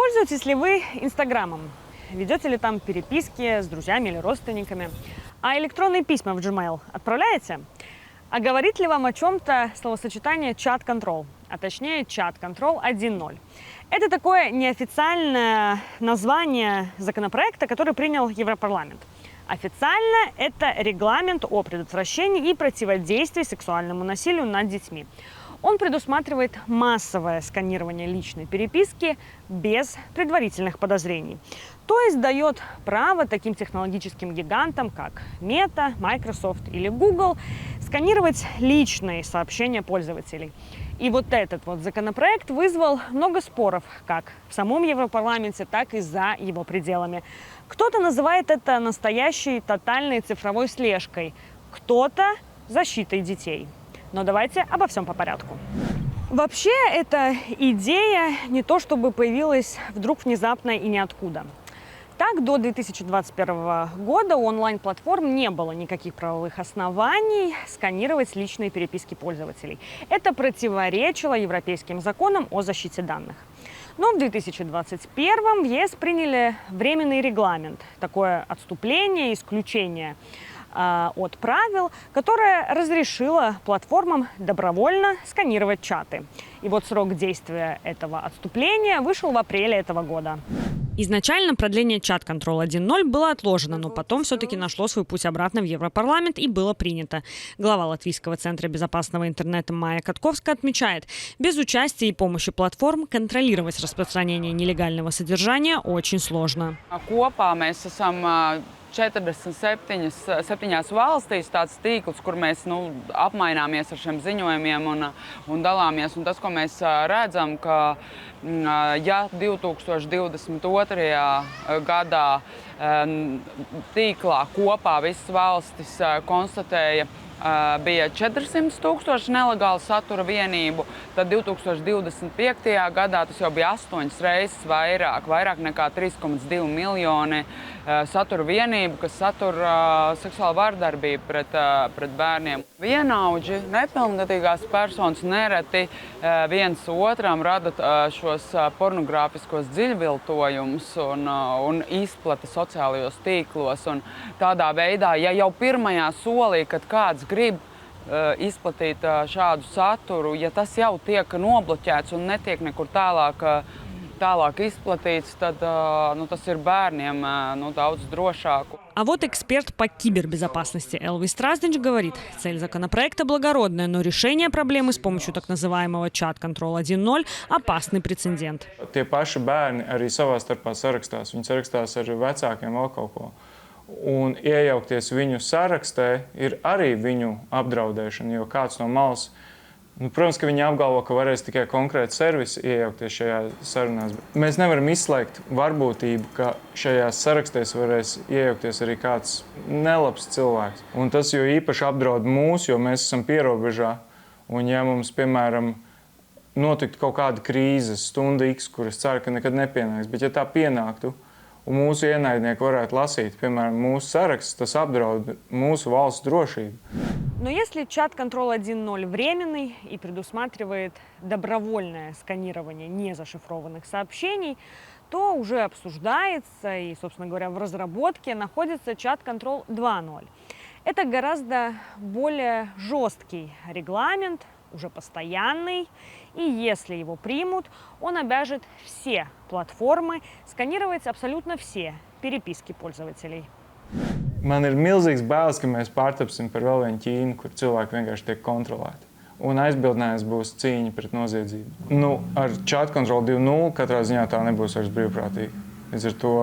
Пользуетесь ли вы Инстаграмом? Ведете ли там переписки с друзьями или родственниками? А электронные письма в Gmail отправляете? А говорит ли вам о чем-то словосочетание чат-контрол, а точнее чат-контрол 1.0? Это такое неофициальное название законопроекта, который принял Европарламент. Официально это регламент о предотвращении и противодействии сексуальному насилию над детьми. Он предусматривает массовое сканирование личной переписки без предварительных подозрений. То есть дает право таким технологическим гигантам, как Meta, Microsoft или Google, сканировать личные сообщения пользователей. И вот этот вот законопроект вызвал много споров как в самом Европарламенте, так и за его пределами. Кто-то называет это настоящей тотальной цифровой слежкой, кто-то защитой детей. Но давайте обо всем по порядку. Вообще, эта идея не то чтобы появилась вдруг внезапно и ниоткуда. Так, до 2021 года у онлайн-платформ не было никаких правовых оснований сканировать личные переписки пользователей. Это противоречило европейским законам о защите данных. Но в 2021 в ЕС приняли временный регламент, такое отступление, исключение от правил, которое разрешило платформам добровольно сканировать чаты. И вот срок действия этого отступления вышел в апреле этого года. Изначально продление чат-контрол 1.0 было отложено, но потом все-таки нашло свой путь обратно в Европарламент и было принято. Глава Латвийского центра безопасного интернета Майя Катковская отмечает, без участия и помощи платформ контролировать распространение нелегального содержания очень сложно. 47 valstīs tāds tīkls, kur mēs apmaināmies ar šiem ziņojumiem un dalāmies. Un tas, ko mēs redzam, ka ja 2022. Gadā tīklā kopā visas valstis konstatēja, bija 400 000 nelegālu satura vienību, tad 2025. Gadā tas jau bija 8 reizes vairāk nekā 3,2 miljoni satura vienību, kas satura seksuālu vardarbību pret bērniem. Vienaudži, nepilngadīgās personas nereti viens otram rada šos pornogrāfiskos dziļviltojumus un izplata sociālajos tīklos. Un tādā veidā, ja jau pirmajā solī, kad kāds grib izplatīt šādu saturu, ja tas jau tiek nobloķēts un netiek nekur tālāk izplatīts, tad tas ir bērniem daudz drošāk. А вот эксперт по кибербезопасности Элвис Страздич говорит, цель законопроекта благородная, но решение проблемы с помощью так называемого чат-контрол 1.0 – опасный прецедент. Tie paši bērni arī savā starpā sarakstās. Viņi sarakstās ar vecākiem vēl kaut ko. Un iejaukties viņu sarakstē ir arī viņu apdraudēšana, jo kāds no malas, protams, ka viņi apgalvo, ka varēs tikai konkrēti servisi iejaukties šajā sarunās. Mēs nevaram izslēgt varbūtību, ka šajās sarakstēs varēs iejaukties arī kāds nelabs cilvēks. Un tas jo īpaši apdraud mūs, jo mēs esam pierobežā. Un ja mums, piemēram, notiktu kaut kāda krīzes stunda X, kuras ceru, ka nekad nepienāks, bet ja tā pienāktu, un mūsu ienaidnieki varētu lasīt, piemēram, mūsu saraksts, tas apdraud mūsu valsts drošību. Но если чат-контрол 1.0 временный и предусматривает добровольное сканирование незашифрованных сообщений, то уже обсуждается и, собственно говоря, в разработке находится чат-контрол 2.0. Это гораздо более жесткий регламент, уже постоянный, и если его примут, он обяжет все платформы сканировать абсолютно все переписки пользователей. Man ir milzīgs bailes, ka mēs pārtapsim par vēl vienu Ķīnu, kur cilvēki vienkārši tiek kontrolēti. Un aizbildnējums būs cīņa pret noziedzību. Ar chat-control 2.0 katrā ziņā tā nebūs vairs brīvprātīgi. Līdz ar to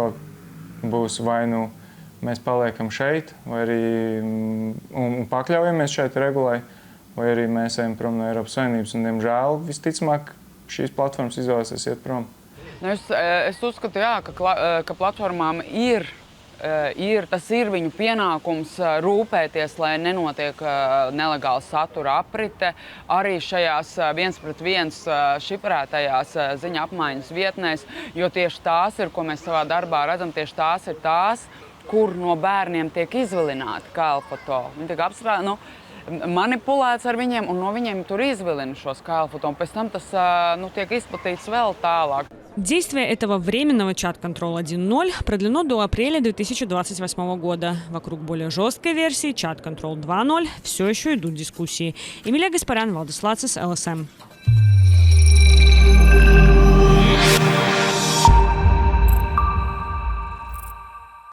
būs vai mēs paliekam šeit, vai arī un pakļaujamies šeit regulai, vai arī mēs ejam prom no Eiropas Savienības. Un, diemžēl, visticamāk, šīs platformas izvēlēsies iet prom. Es uzskatu, jā, ka platformām tas ir viņu pienākums rūpēties, lai nenotiek nelegāla satura aprite arī šajās 1-pret-1 šifrētajās ziņa apmaiņas vietnēs, jo tieši tās ir, ko mēs savā darbā redzam, tieši tās ir tās, kur no bērniem tiek izvilināti kailfoto. Viņi tiek manipulēts ar viņiem un no viņiem tur izvilina šos kailfoto, un pēc tam tas tiek izplatīts vēl tālāk. Действие этого временного чат-контрол 1.0 продлено до апреля 2028 года. Вокруг более жесткой версии чат-контрол 2.0 все еще идут дискуссии. Эмилия Гаспарян, Валдис Лацис, ЛСМ.